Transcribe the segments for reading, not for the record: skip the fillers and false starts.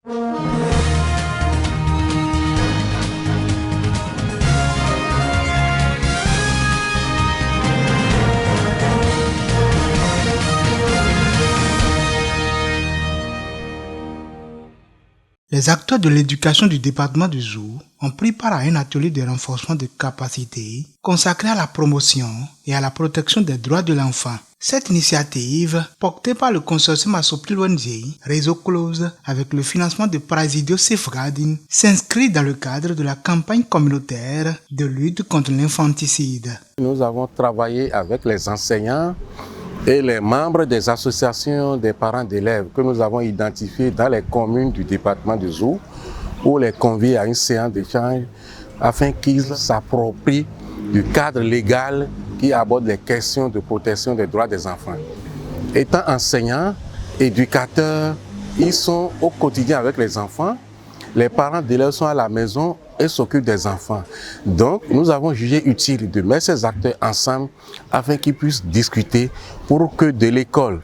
Les acteurs de l'éducation du département du Zou ont pris part à un atelier de renforcement de capacités consacré à la promotion et à la protection des droits de l'enfant. Cette initiative, portée par le consortium Assoupil ONG, Réseau Close, avec le financement de Presidio Safeguarding, s'inscrit dans le cadre de la campagne communautaire de lutte contre l'infanticide. Nous avons travaillé avec les enseignants et les membres des associations des parents d'élèves que nous avons identifiés dans les communes du département du Zou pour les convier à une séance d'échange afin qu'ils s'approprient du cadre légal qui aborde les questions de protection des droits des enfants. Étant enseignants, éducateurs, ils sont au quotidien avec les enfants. Les parents d'élèves sont à la maison et s'occupent des enfants. Donc, nous avons jugé utile de mettre ces acteurs ensemble afin qu'ils puissent discuter pour que de l'école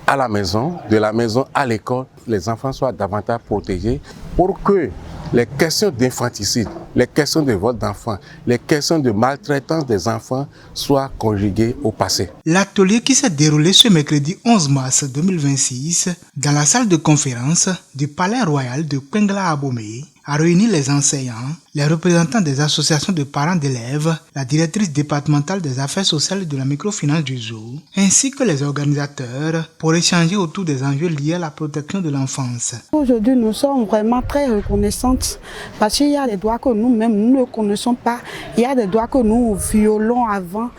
à la maison, de la maison à l'école, les enfants soient davantage protégés, pour que les questions d'infanticide, les questions de vol d'enfants, les questions de maltraitance des enfants soient conjuguées au passé. L'atelier qui s'est déroulé ce mercredi 11 mars 2026 dans la salle de conférence du Palais Royal de Kwengla Abomey a réuni les enseignants, les représentants des associations de parents d'élèves, la directrice départementale des affaires sociales et de la microfinance du Zou, ainsi que les organisateurs pour échanger autour des enjeux liés à la protection de l'enfance. Aujourd'hui, nous sommes vraiment très reconnaissantes parce qu'il y a des droits que nous-mêmes nous ne connaissons pas. Il y a des droits que nous violons avant.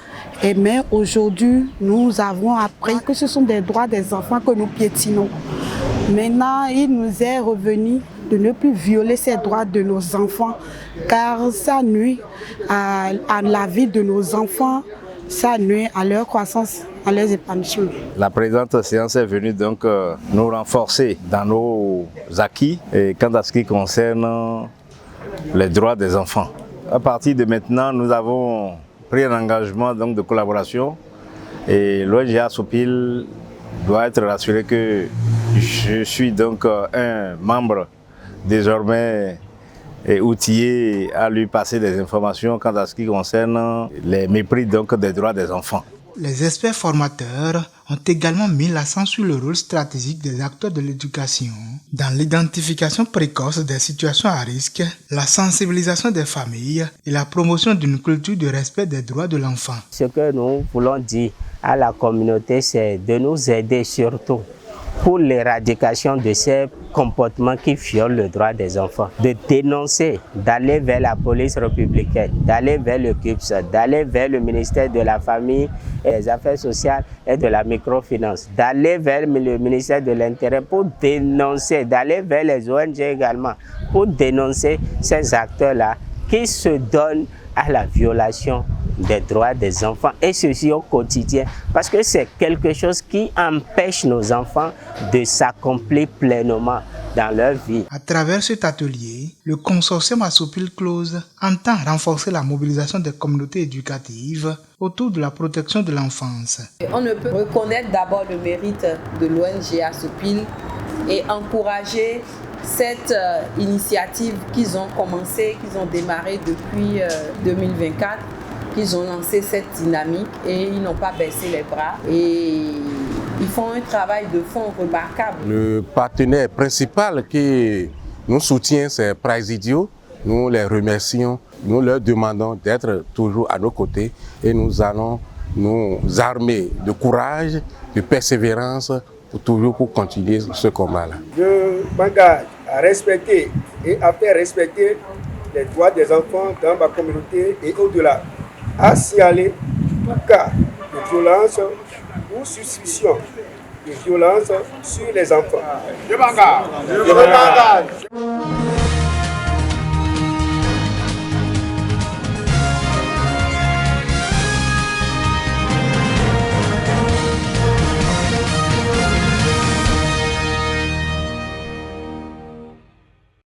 Mais aujourd'hui, nous avons appris que ce sont des droits des enfants que nous piétinons. Maintenant, il nous est revenu de ne plus violer ces droits de nos enfants, car ça nuit à la vie de nos enfants, ça nuit à leur croissance, à leur épanouissement. La présente séance est venue donc nous renforcer dans nos acquis et quant à ce qui concerne les droits des enfants. À partir de maintenant, nous avons pris un engagement donc, de collaboration et l'ONG Assoupil doit être rassuré que je suis donc un membre désormais outillé à lui passer des informations quant à ce qui concerne les mépris donc, des droits des enfants. Les experts formateurs ont également mis l'accent sur le rôle stratégique des acteurs de l'éducation dans l'identification précoce des situations à risque, la sensibilisation des familles et la promotion d'une culture de respect des droits de l'enfant. Ce que nous voulons dire à la communauté, c'est de nous aider surtout pour l'éradication de ces comportements qui violent le droit des enfants, de dénoncer, d'aller vers la police républicaine, d'aller vers le CUPS, d'aller vers le ministère de la Famille et des Affaires sociales et de la microfinance, d'aller vers le ministère de l'Intérieur pour dénoncer, d'aller vers les ONG également, pour dénoncer ces acteurs-là qui se donnent à la violation des droits des enfants et ceci au quotidien parce que c'est quelque chose qui empêche nos enfants de s'accomplir pleinement dans leur vie. À travers cet atelier, le consortium Assoupil Close entend renforcer la mobilisation des communautés éducatives autour de la protection de l'enfance. On ne peut reconnaître d'abord le mérite de l'ONG Assoupil et encourager cette initiative qu'ils ont commencé, qu'ils ont démarré depuis 2024. Qu'ils ont lancé cette dynamique et ils n'ont pas baissé les bras et ils font un travail de fond remarquable. Le partenaire principal qui nous soutient, c'est Presidio. Nous les remercions, nous leur demandons d'être toujours à nos côtés et nous allons nous armer de courage, de persévérance pour continuer ce combat-là. Je m'engage à respecter et à faire respecter les droits des enfants dans ma communauté et au-delà, à signaler tout cas de violence ou suspicion de violence sur les enfants. Je m'engage.